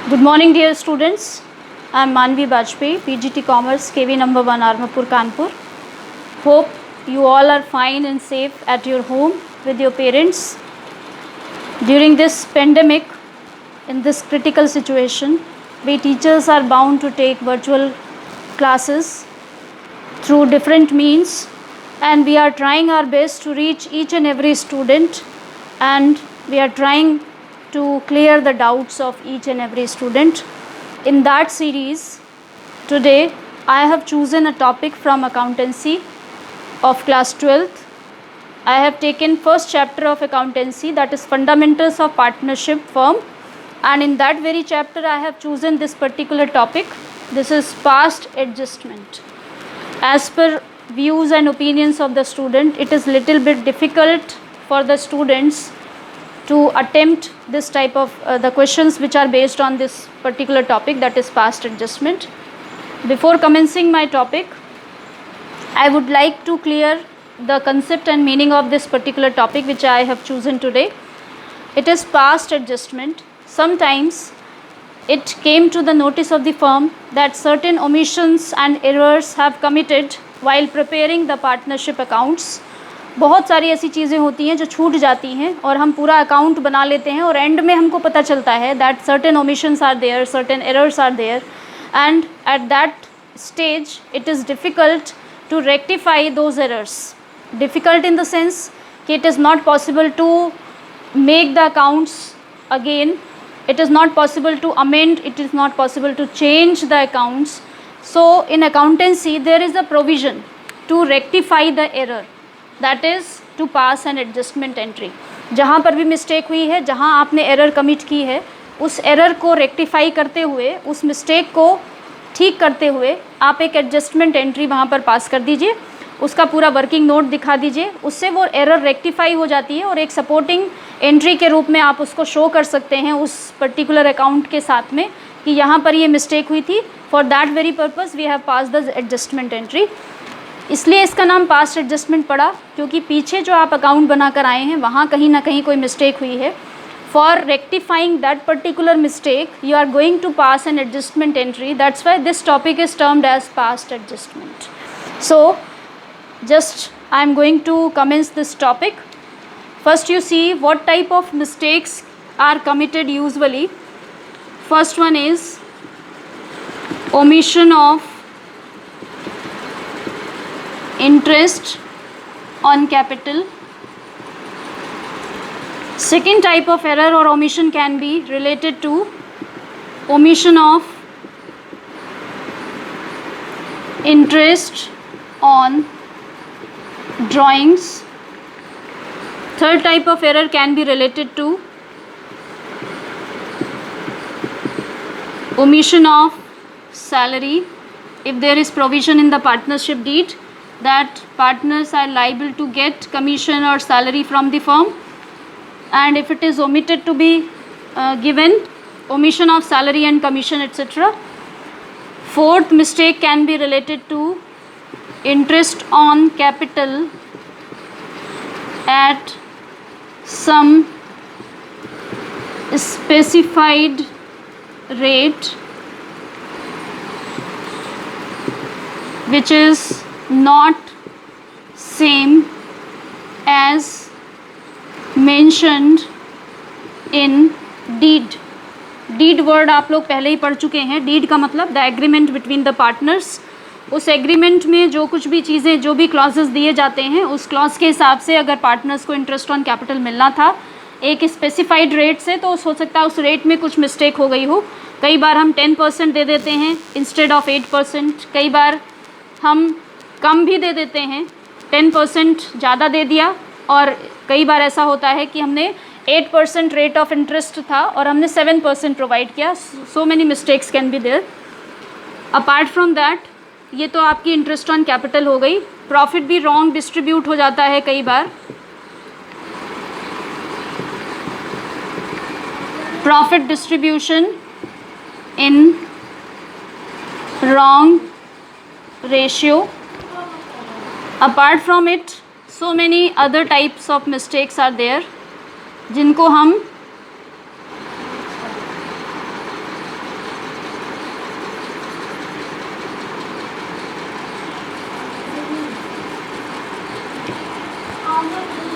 Good morning, dear students. I am Manvi Bajpayee, PGT Commerce, KV number 1, Armapur, Kanpur. Hope you all are fine and safe at your home with your parents. During this pandemic, in this critical situation, we teachers are bound to take virtual classes through different means, and we are trying our best to reach each and every student, and we are trying to clear the doubts of each and every student. In that series, today I have chosen a topic from accountancy of class 12th. I have taken first chapter of accountancy, that is fundamentals of partnership firm, and in that very chapter I have chosen this particular topic. This is past adjustment. As per views and opinions of the student, it is little bit difficult for the students to attempt this type of the questions which are based on this particular topic, that is past adjustment. Before commencing my topic, I would like to clear the concept and meaning of this particular topic which I have chosen today. It is past adjustment. Sometimes it came to the notice of the firm that certain omissions and errors have committed while preparing the partnership accounts. बहुत सारी ऐसी चीज़ें होती हैं जो छूट जाती हैं और हम पूरा अकाउंट बना लेते हैं और एंड में हमको पता चलता है that certain omissions are there, certain errors are there, and at that stage it is difficult to rectify those errors. Difficult in the sense कि it is not possible to make the accounts again, it is not possible to amend, it is not possible to change the accounts. So in accountancy there is a provision to rectify the error, that is to pass an adjustment entry. जहाँ पर भी mistake हुई है, जहाँ आपने error commit की है, उस एरर को रेक्टिफाई करते हुए, उस मिस्टेक को ठीक करते हुए आप एक एडजस्टमेंट एंट्री वहाँ पर पास कर दीजिए, उसका पूरा वर्किंग नोट दिखा दीजिए. उससे वो एरर रेक्टिफाई हो जाती है और एक सपोर्टिंग एंट्री के रूप में आप उसको शो कर सकते हैं उस पर्टिकुलर अकाउंट के साथ में कि यहाँ पर ये मिस्टेक हुई थी. For that very purpose we have pass the adjustment entry. इसलिए इसका नाम पास्ट एडजस्टमेंट पड़ा क्योंकि पीछे जो आप अकाउंट बना कर आए हैं वहाँ कहीं ना कहीं कोई मिस्टेक हुई है. For rectifying that particular mistake you are going to pass an adjustment entry. That's why this topic is termed as past adjustment. So just I am going to commence this topic. First you see what type of mistakes are committed usually. First one is omission of interest on capital. Second type of error or omission can be related to omission of interest on drawings. Third type of error can be related to omission of salary. If there is provision in the partnership deed that partners are liable to get commission or salary from the firm, and if it is omitted to be given, omission of salary and commission, etc. Fourth mistake can be related to interest on capital at some specified rate which is not same as mentioned in deed. Deed word आप लोग पहले ही पढ़ चुके हैं. Deed का मतलब the agreement between the partners. उस agreement में जो कुछ भी चीज़ें, जो भी क्लॉजेस दिए जाते हैं, उस क्लॉज के हिसाब से अगर पार्टनर्स को इंटरेस्ट ऑन कैपिटल मिलना था एक स्पेसिफाइड रेट से, तो हो सकता है उस रेट में कुछ मिस्टेक हो गई हो. कई बार हम 10% दे देते हैं इंस्टेड ऑफ 8%. कई बार हम कम भी दे देते हैं, 10% ज़्यादा दे दिया. और कई बार ऐसा होता है कि हमने 8% रेट ऑफ इंटरेस्ट था और हमने 7% प्रोवाइड किया. So many mistakes can be there. Apart from that, ये तो आपकी इंटरेस्ट ऑन कैपिटल हो गई. प्रॉफिट भी रॉन्ग डिस्ट्रीब्यूट हो जाता है कई बार. Profit distribution in wrong ratio. Apart from it so many other types of mistakes are there जिनको हम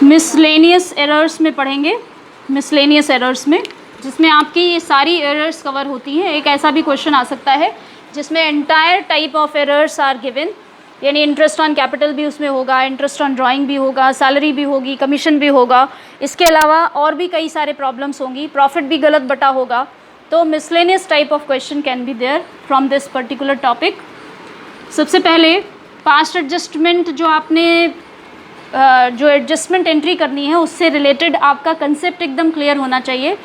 मिसलेनियस एरर्स में पढ़ेंगे, मिसलेनियस एरर्स में, जिसमें आपकी ये सारी एरर्स कवर होती हैं। एक ऐसा भी क्वेश्चन आ सकता है जिसमें entire type of errors are given, यानी इंटरेस्ट ऑन कैपिटल भी उसमें होगा, इंटरेस्ट ऑन ड्राइंग भी होगा, सैलरी भी होगी, कमीशन भी होगा, इसके अलावा और भी कई सारे प्रॉब्लम्स होंगी, प्रॉफिट भी गलत बटा होगा। तो miscellaneous type of question can be there from this particular topic. सबसे पहले पास्ट एडजस्टमेंट, जो आपने जो एडजस्टमेंट एंट्री करनी है उससे रिलेटेड आपका कंसेप्ट एकदम क्लियर होना चाहिए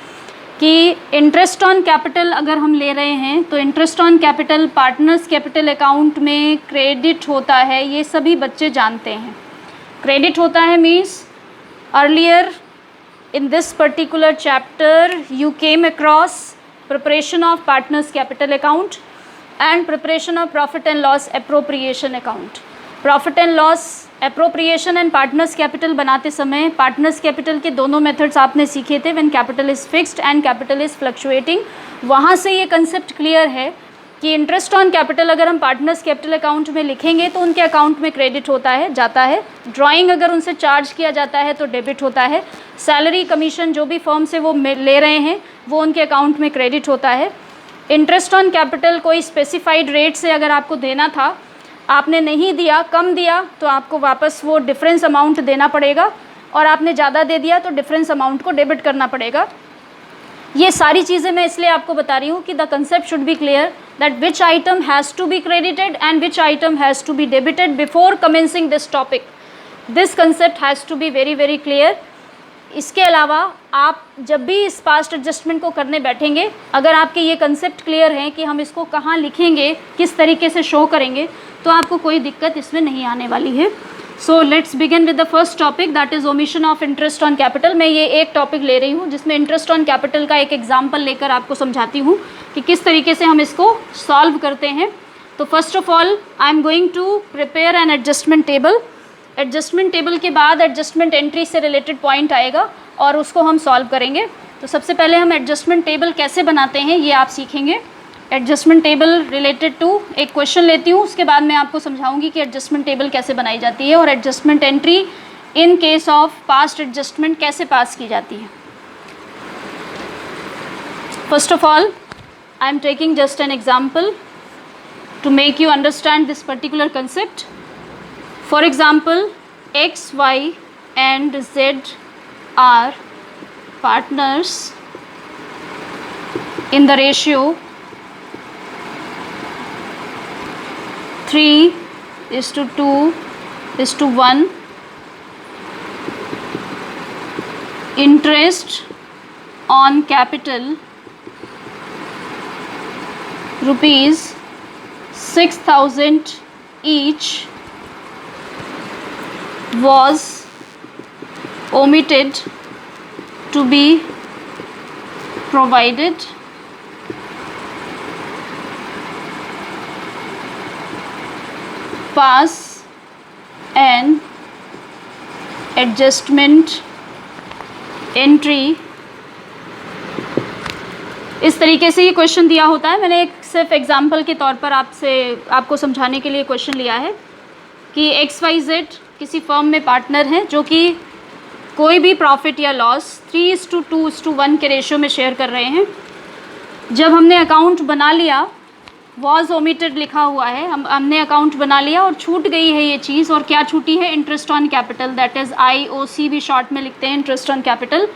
कि इंटरेस्ट ऑन कैपिटल अगर हम ले रहे हैं तो interest on capital partners capital account में क्रेडिट होता है, ये सभी बच्चे जानते हैं। क्रेडिट होता है means earlier in this particular chapter you came across preparation of partners capital account and preparation of profit and loss appropriation account. Profit and loss appropriation and partners capital बनाते समय पार्टनर्स कैपिटल के दोनों methods आपने सीखे थे, when capital is fixed and capital is fluctuating. वहाँ से ये कंसेप्ट क्लियर है कि इंटरेस्ट ऑन कैपिटल अगर हम पार्टनर्स कैपिटल अकाउंट में लिखेंगे तो उनके अकाउंट में क्रेडिट होता है, जाता है। ड्राइंग अगर उनसे चार्ज किया जाता है तो डेबिट होता है। सैलरी कमीशन जो भी फर्म से वो ले रहे हैं वो उनके अकाउंट में क्रेडिट होता है। इंटरेस्ट ऑन कैपिटल कोई स्पेसिफाइड रेट से अगर आपको देना था, आपने नहीं दिया, कम दिया, तो आपको वापस वो डिफरेंस अमाउंट देना पड़ेगा, और आपने ज़्यादा दे दिया तो डिफरेंस अमाउंट को डेबिट करना पड़ेगा। ये सारी चीज़ें मैं इसलिए आपको बता रही हूँ कि the concept should be clear that which item has to be credited and which item has to be debited before commencing this topic. This concept has to be very very clear. इसके अलावा आप जब भी इस past adjustment को करने बैठेंगे, अगर आपके ये कंसेप्ट क्लियर हैं कि हम इसको कहाँ लिखेंगे, किस तरीके से शो करेंगे, तो आपको कोई दिक्कत इसमें नहीं आने वाली है। So let's begin with the first topic, that is omission of interest on capital. मैं ये एक टॉपिक ले रही हूँ जिसमें इंटरेस्ट ऑन कैपिटल का एक एग्जाम्पल लेकर आपको समझाती हूँ कि किस तरीके से हम इसको सॉल्व करते हैं। तो first of all I am going to prepare an adjustment table. Adjustment table के बाद एडजस्टमेंट एंट्री से रिलेटेड पॉइंट आएगा और उसको हम सॉल्व करेंगे। तो सबसे पहले हम एडजस्टमेंट टेबल कैसे बनाते हैं ये आप सीखेंगे। एडजस्टमेंट टेबल रिलेटेड टू एक क्वेश्चन लेती हूँ, उसके बाद मैं आपको समझाऊंगी कि एडजस्टमेंट टेबल कैसे बनाई जाती है और adjustment entry in case of past adjustment कैसे पास की जाती है। First of all I am taking just an example to make you understand this particular concept. For example, X, Y and Z are partners in the ratio 3:2:1. Interest on capital rupees 6,000 each was omitted to be provided pass an adjustment entry। इस तरीके से ये question दिया होता है। मैंने एक सिर्फ एग्जांपल के तौर पर आपको समझाने के लिए क्वेश्चन लिया है कि XYZ किसी फर्म में पार्टनर हैं जो कि कोई भी प्रॉफिट या लॉस 3:2:1 के रेशियो में शेयर कर रहे हैं। जब हमने अकाउंट बना लिया, वॉज ओमिटेड लिखा हुआ है, हमने अकाउंट बना लिया और छूट गई है ये चीज़, और क्या छूटी है? Interest on capital, that is IOC भी शॉर्ट में लिखते हैं, interest on capital.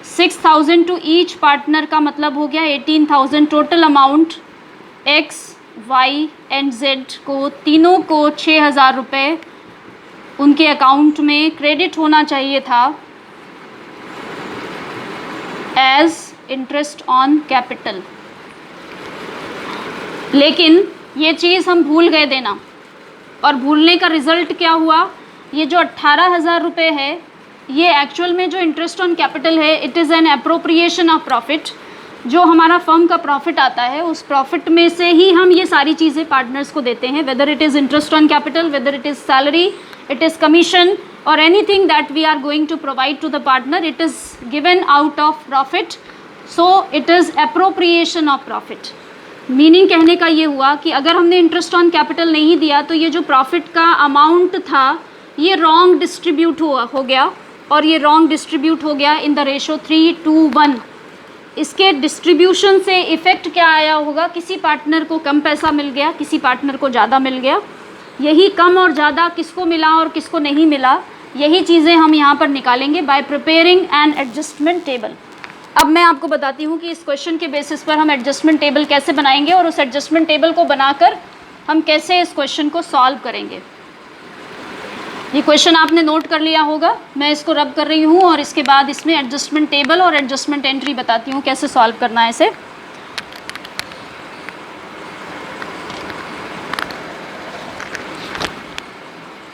6,000 to each partner का मतलब हो गया 18,000। Total amount X, Y and Z को, तीनों को 6,000 रुपये उनके अकाउंट में क्रेडिट होना चाहिए था एज इंटरेस्ट ऑन कैपिटल। लेकिन ये चीज़ हम भूल गए देना, और भूलने का रिज़ल्ट क्या हुआ? ये जो 18,000 रुपये है, ये एक्चुअल में जो इंटरेस्ट ऑन कैपिटल है, it is an appropriation of profit. जो हमारा फर्म का प्रॉफिट आता है, उस प्रॉफिट में से ही हम ये सारी चीज़ें पार्टनर्स को देते हैं, whether it is interest on capital, whether it is salary, it is commission or anything that we are going to provide to the partner, it is given out of profit, so it is appropriation of profit। Meaning कहने का ये हुआ कि अगर हमने interest on capital नहीं दिया तो ये जो प्रॉफिट का अमाउंट था ये रॉन्ग डिस्ट्रीब्यूट हो गया, और ये रॉन्ग डिस्ट्रीब्यूट हो गया इन द रेशो 3:1। इसके डिस्ट्रीब्यूशन से इफ़ेक्ट क्या आया होगा, किसी पार्टनर को कम पैसा मिल गया, किसी पार्टनर को ज़्यादा मिल गया। यही कम और ज़्यादा किसको मिला और किसको नहीं मिला, यही चीज़ें हम यहाँ पर निकालेंगे by preparing an adjustment table. अब मैं आपको बताती हूँ कि इस क्वेश्चन के बेसिस पर हम एडजस्टमेंट टेबल कैसे बनाएंगे और उस एडजस्टमेंट टेबल को बनाकर हम कैसे इस क्वेश्चन को सॉल्व करेंगे। ये क्वेश्चन आपने नोट कर लिया होगा, मैं इसको रब कर रही हूँ और इसके बाद इसमें एडजस्टमेंट टेबल और एडजस्टमेंट एंट्री बताती हूँ कैसे सॉल्व करना है इसे।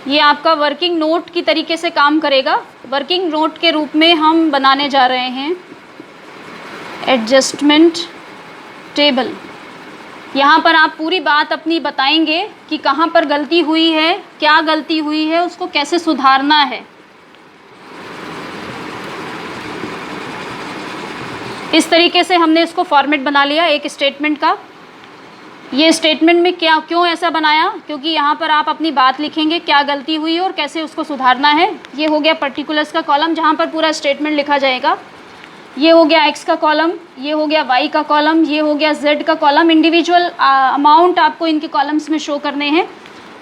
ये आपका वर्किंग नोट की तरीके से काम करेगा। वर्किंग नोट के रूप में हम बनाने जा रहे हैं एडजस्टमेंट टेबल। यहाँ पर आप पूरी बात अपनी बताएंगे कि कहाँ पर गलती हुई है, क्या गलती हुई है, उसको कैसे सुधारना है। इस तरीके से हमने इसको फॉर्मेट बना लिया एक स्टेटमेंट का। ये स्टेटमेंट में क्या क्यों ऐसा बनाया, क्योंकि यहाँ पर आप अपनी बात लिखेंगे क्या गलती हुई और कैसे उसको सुधारना है। ये हो गया पर्टिकुलर्स का कॉलम जहाँ पर पूरा स्टेटमेंट लिखा जाएगा। ये हो गया एक्स का कॉलम, ये हो गया वाई का कॉलम, ये हो गया जेड का कॉलम। इंडिविजुअल अमाउंट आपको इनके कॉलम्स में शो करने हैं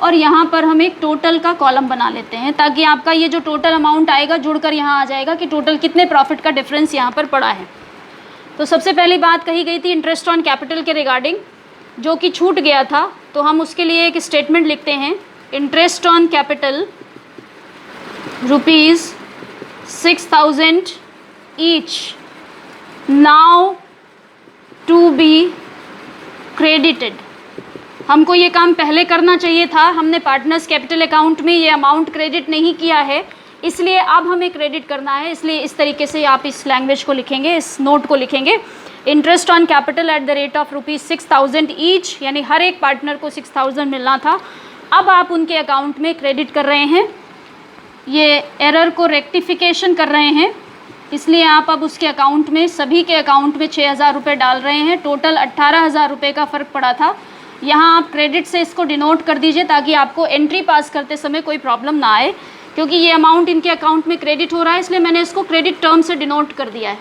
और यहाँ पर हम एक टोटल का कॉलम बना लेते हैं ताकि आपका ये जो टोटल अमाउंट आएगा जुड़कर यहाँ आ जाएगा कि टोटल कितने प्रॉफिट का डिफरेंस यहाँ पर पड़ा है। तो सबसे पहली बात कही गई थी इंटरेस्ट ऑन कैपिटल के रिगार्डिंग, जो कि छूट गया था, तो हम उसके लिए एक स्टेटमेंट लिखते हैं। Interest on capital ₹6,000 each now to be credited. हमको ये काम पहले करना चाहिए था, हमने पार्टनर्स कैपिटल अकाउंट में ये अमाउंट क्रेडिट नहीं किया है, इसलिए अब हमें क्रेडिट करना है। इसलिए इस तरीके से आप इस लैंग्वेज को लिखेंगे, इस नोट को लिखेंगे। Interest on capital at the rate of ₹6,000 each, यानी हर एक पार्टनर को 6,000 मिलना था, अब आप उनके अकाउंट में क्रेडिट कर रहे हैं। ये एरर को रेक्टिफिकेशन कर रहे हैं, इसलिए आप अब उसके अकाउंट में, सभी के अकाउंट में 6,000 रुपये डाल रहे हैं। टोटल 18,000 रुपये का फ़र्क पड़ा था। यहाँ आप क्रेडिट से इसको डिनोट कर दीजिए ताकि आपको एंट्री पास करते समय कोई प्रॉब्लम ना आए, क्योंकि ये अमाउंट इनके अकाउंट में क्रेडिट हो रहा है, इसलिए मैंने इसको क्रेडिट टर्म से डिनोट कर दिया है।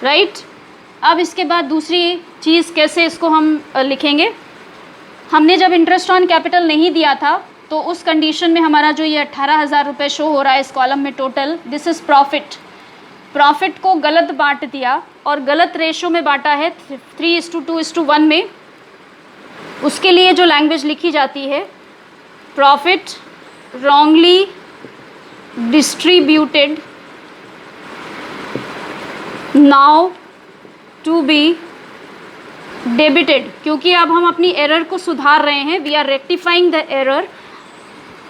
राइट। अब इसके बाद दूसरी चीज़ कैसे इसको हम लिखेंगे। हमने जब इंटरेस्ट ऑन कैपिटल नहीं दिया था तो उस कंडीशन में हमारा जो ये 18,000 रुपये शो हो रहा है इस कॉलम में total, this is profit. Profit को गलत बांट दिया और गलत रेशो में बांटा है 3:2:1 में। उसके लिए जो लैंग्वेज लिखी जाती है, profit wrongly distributed now to be debited. क्योंकि अब हम अपनी एरर को सुधार रहे हैं, we are rectifying the error.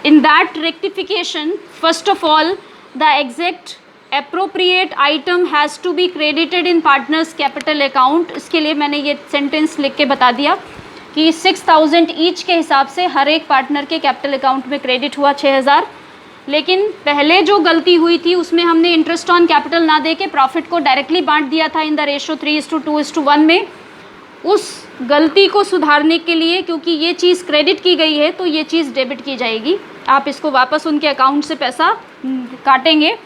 In that rectification first of all the exact appropriate item has to be credited in partners capital account। इसके लिए मैंने ये सेंटेंस लिख के बता दिया कि 6,000 ईच के हिसाब से हर एक पार्टनर के कैपिटल अकाउंट में क्रेडिट हुआ 6,000। लेकिन पहले जो गलती हुई थी उसमें हमने इंटरेस्ट ऑन कैपिटल ना दे के प्रॉफिट को डायरेक्टली बांट दिया था इन द रेशो 3:2:1 में। उस गलती को सुधारने के लिए, क्योंकि ये चीज़ क्रेडिट की गई है तो ये चीज़ डेबिट की जाएगी। आप इसको वापस उनके अकाउंट से पैसा काटेंगे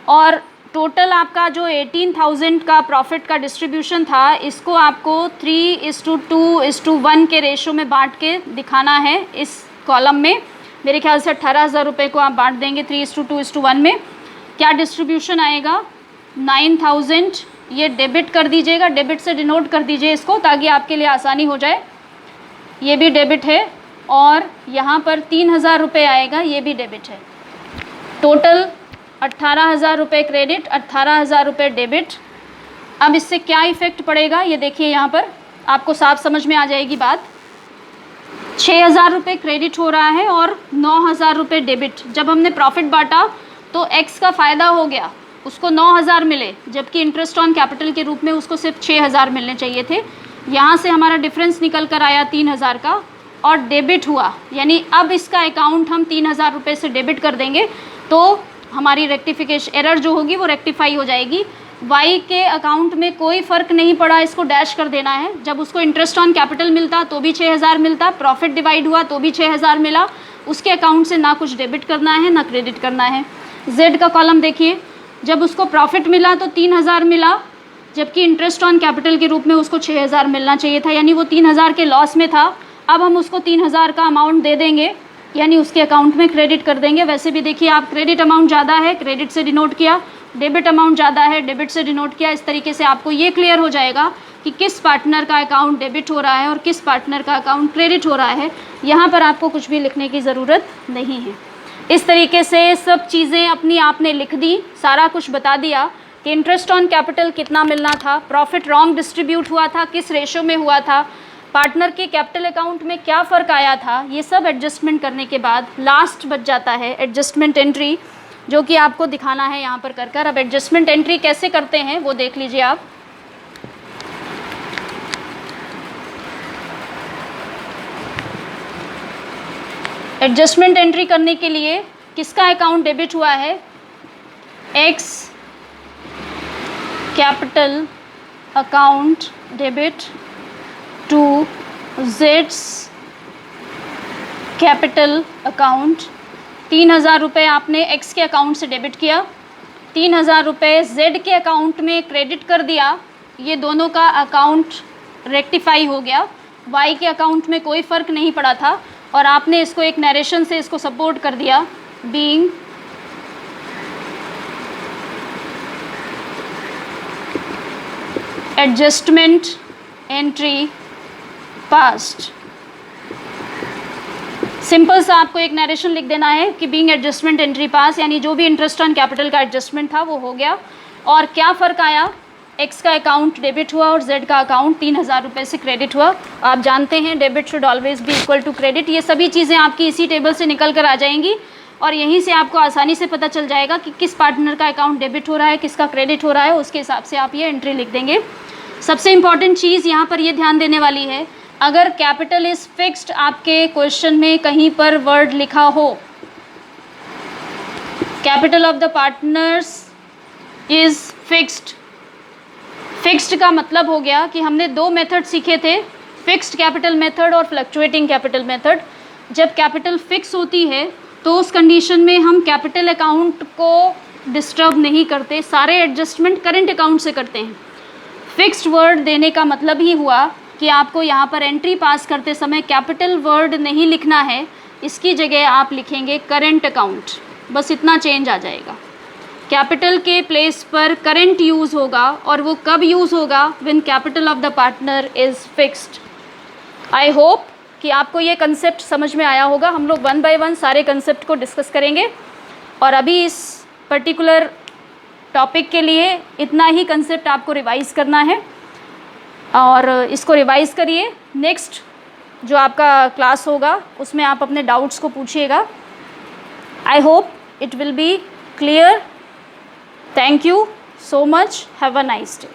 और टोटल आपका जो 18,000 का प्रॉफिट का डिस्ट्रीब्यूशन था, इसको आपको 3:2:1 के रेशो में बांट के दिखाना है इस कॉलम में। मेरे ख्याल से 18,000 रुपये को आप बांट देंगे 3:2:1 में। क्या डिस्ट्रीब्यूशन आएगा, 9,000। ये डेबिट कर दीजिएगा, डेबिट से डिनोट कर दीजिए इसको ताकि आपके लिए आसानी हो जाए। ये भी डेबिट है और यहाँ पर 3,000 रुपये आएगा, ये भी डेबिट है। टोटल 18,000 रुपये क्रेडिट, 18,000 रुपये डेबिट। अब इससे क्या इफ़ेक्ट पड़ेगा ये देखिए, यहाँ पर आपको साफ समझ में आ जाएगी बात। 6,000 रुपये क्रेडिट हो रहा है और 9,000 रुपये डेबिट। जब हमने प्रॉफिट बांटा तो एक्स का फ़ायदा हो गया, उसको 9,000 मिले, जबकि इंटरेस्ट ऑन कैपिटल के रूप में उसको सिर्फ 6,000 मिलने चाहिए थे। यहाँ से हमारा डिफरेंस निकल कर आया 3,000 का और डेबिट हुआ, यानी अब इसका अकाउंट हम 3,000 रुपये से डेबिट कर देंगे तो हमारी रेक्टिफिकेशन एरर जो होगी वो रेक्टिफाई हो जाएगी। वाई के अकाउंट में कोई फ़र्क नहीं पड़ा, इसको डैश कर देना है। जब उसको इंटरेस्ट ऑन कैपिटल मिलता तो भी 6,000 मिलता, प्रॉफिट डिवाइड हुआ तो भी 6,000 मिला, उसके अकाउंट से ना कुछ डेबिट करना है ना क्रेडिट करना है। जेड का कॉलम देखिए, जब उसको प्रॉफिट मिला तो 3000 मिला, जबकि इंटरेस्ट ऑन कैपिटल के रूप में उसको 6000 मिलना चाहिए था, यानी वो 3000 के लॉस में था। अब हम उसको 3000 का अमाउंट दे देंगे, यानी उसके अकाउंट में क्रेडिट कर देंगे। वैसे भी देखिए आप क्रेडिट अमाउंट ज़्यादा है, क्रेडिट से डिनोट किया, डेबिट अमाउंट ज़्यादा है, डेबिट से डिनोट किया। इस तरीके से आपको ये क्लियर हो जाएगा कि किस पार्टनर का अकाउंट डेबिट हो रहा है और किस पार्टनर का अकाउंट क्रेडिट हो रहा है। यहाँ पर आपको कुछ भी लिखने की ज़रूरत नहीं है। इस तरीके से सब चीज़ें अपनी आपने लिख दी, सारा कुछ बता दिया कि इंटरेस्ट ऑन कैपिटल कितना मिलना था, प्रॉफिट रॉन्ग डिस्ट्रीब्यूट हुआ था, किस रेशो में हुआ था, पार्टनर के कैपिटल अकाउंट में क्या फ़र्क आया था। ये सब एडजस्टमेंट करने के बाद लास्ट बच जाता है एडजस्टमेंट एंट्री, जो कि आपको दिखाना है यहाँ पर कर कर। अब एडजस्टमेंट एंट्री कैसे करते हैं वो देख लीजिए आप। एडजस्टमेंट एंट्री करने के लिए किसका अकाउंट डेबिट हुआ है, X capital account debit to जेड्स कैपिटल अकाउंट। 3000 रुपये आपने एक्स के अकाउंट से डेबिट किया, 3000 रुपये जेड के अकाउंट में क्रेडिट कर दिया। ये दोनों का अकाउंट रेक्टिफाई हो गया, वाई के अकाउंट में कोई फ़र्क नहीं पड़ा था, और आपने इसको एक नरेशन से इसको सपोर्ट कर दिया, being adjustment entry past. Simple सा आपको एक नरेशन लिख देना है कि बीइंग एडजस्टमेंट एंट्री पास, यानी जो भी इंटरेस्ट ऑन कैपिटल का एडजस्टमेंट था वो हो गया। और क्या फ़र्क आया, एक्स का अकाउंट डेबिट हुआ और जेड का अकाउंट 3000 रुपये से क्रेडिट हुआ। आप जानते हैं debit should always be equal to credit. ये सभी चीज़ें आपकी इसी टेबल से निकल कर आ जाएंगी और यहीं से आपको आसानी से पता चल जाएगा कि किस पार्टनर का अकाउंट डेबिट हो रहा है, किसका क्रेडिट हो रहा है, उसके हिसाब से आप ये एंट्री लिख देंगे। सबसे इम्पॉर्टेंट चीज़ यहाँ पर ये ध्यान देने वाली है, अगर कैपिटल इज़ फिक्स्ड आपके क्वेश्चन में कहीं पर वर्ड लिखा हो, capital of the partners is fixed. Fixed का मतलब हो गया कि हमने दो मेथड सीखे थे, फिक्स्ड कैपिटल मेथड और फ्लक्चुएटिंग कैपिटल मेथड। जब कैपिटल फिक्स होती है तो उस कंडीशन में हम कैपिटल अकाउंट को डिस्टर्ब नहीं करते, सारे एडजस्टमेंट करेंट अकाउंट से करते हैं। फिक्स्ड वर्ड देने का मतलब ही हुआ कि आपको यहाँ पर एंट्री पास करते समय कैपिटल वर्ड नहीं लिखना है, इसकी जगह आप लिखेंगे करेंट अकाउंट, बस इतना चेंज आ जाएगा। कैपिटल के प्लेस पर करेंट यूज़ होगा, और वो कब यूज़ होगा, when capital of the partner is fixed. I hope कि आपको ये कंसेप्ट समझ में आया होगा। हम लोग 1 बाय 1 सारे कंसेप्ट को डिस्कस करेंगे, और अभी इस पर्टिकुलर टॉपिक के लिए इतना ही कंसेप्ट आपको रिवाइज़ करना है, और इसको रिवाइज़ करिए। नेक्स्ट जो आपका क्लास होगा उसमें आप अपने डाउट्स को पूछिएगा। I hope it will be clear. Thank you so much. Have a nice day.